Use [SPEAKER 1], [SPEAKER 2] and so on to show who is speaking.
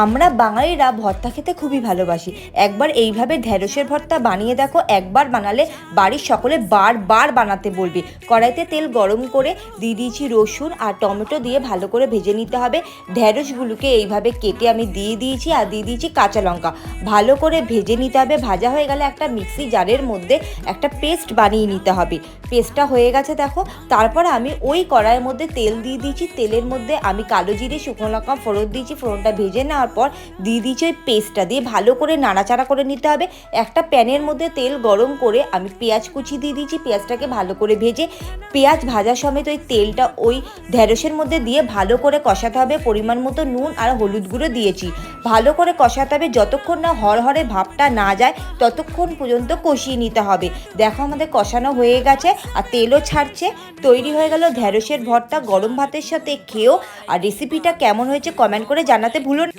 [SPEAKER 1] আমরা বাঙালিরা ভর্তা খেতে খুবই ভালোবাসি। একবার এইভাবে ঢ্যাঁড়সের ভর্তা বানিয়ে দেখো। একবার বানালে বাড়ির সকলে বারবার বানাতে বলবে। কড়াইতে তেল গরম করে দিয়ে দিয়েছি রসুন আর টমেটো দিয়ে ভালো করে ভেজে নিতে হবে। ঢ্যাঁড়সগুলোকে এইভাবে কেটে আমি দিয়ে দিয়েছি আর দিয়ে দিয়েছি কাঁচা লঙ্কা। ভালো করে ভেজে নিতে হবে। ভাজা হয়ে গেলে একটা মিক্সি জারের মধ্যে একটা পেস্ট বানিয়ে নিতে হবে। পেস্টটা হয়ে গেছে দেখো। তারপর আমি ওই কড়াইয়ের মধ্যে তেল দিয়ে দিয়েছি। তেলের মধ্যে আমি কালো জিরে শুকনো লঙ্কা ফোড়ন দিয়েছি। ফোড়নটা ভেজে নেওয়ার পর দিয়ে দিয়েছি ওই পেস্টটা, দিয়ে ভালো করে নাড়াচাড়া করে নিতে হবে। একটা প্যানের মধ্যে তেল গরম করে আমি পেঁয়াজ কুচি দিয়ে দিয়েছি। পেঁয়াজটাকে ভালো করে ভেজে পেঁয়াজ ভাজা সমেত ওই তেলটা ওই ঢ্যাঁড়সের মধ্যে দিয়ে ভালো করে কষাতে হবে। পরিমাণ মতো নুন আর হলুদ গুঁড়ো দিয়েছি। ভালো করে কষাতে হবে, যতক্ষণ না হরহরে ভাবটা না যায় ততক্ষণ পর্যন্ত কষিয়ে নিতে হবে। দেখো আমাদের কষানো হয়ে গেছে আর তেলও ছাড়ছে। তৈরি হয়ে গেল ঢ্যাঁড়সের ভর্তা। গরম ভাতের সাথে খেয়েও। আর রেসিপিটা কেমন হয়েছে কমেন্ট করে জানাতে ভুলো না।